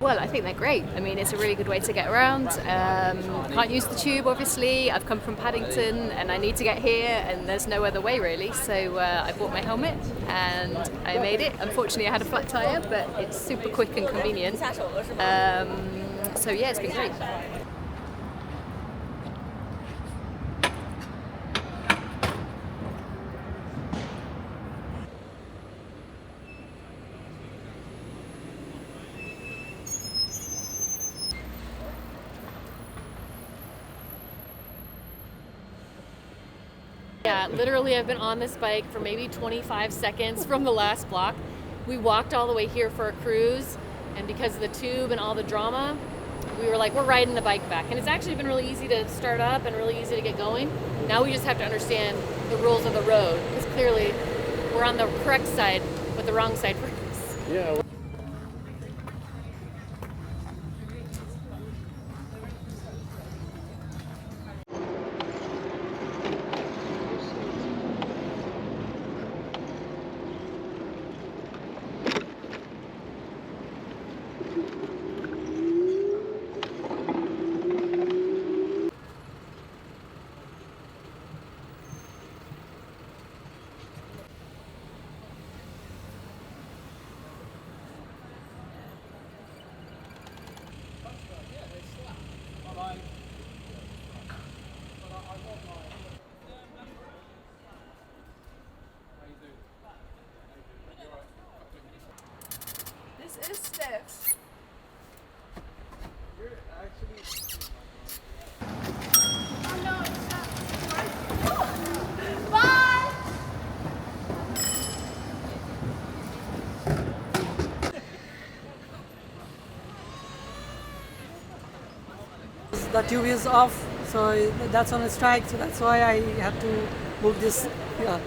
Well, I think they're great. I mean, it's a really good way to get around. Can't use the tube, obviously. I've come from Paddington and I need to get here, and there's no other way really. So I bought my helmet and I made it. Unfortunately, I had a flat tire, but it's super quick and convenient. So yeah, it's been great. Yeah, literally I've been on this bike for maybe 25 seconds from the last block. We walked all the way here for a cruise, and because of the tube and all the drama, we were like, we're riding the bike back. And it's actually been really easy to start up and really easy to get going. Now we just have to understand the rules of the road, because clearly we're on the correct side, but the wrong side for us. Yeah. This is stiff. Oh no, it's not. Bye! The tube is off, so that's on a strike, so that's why I had to book this. Yeah.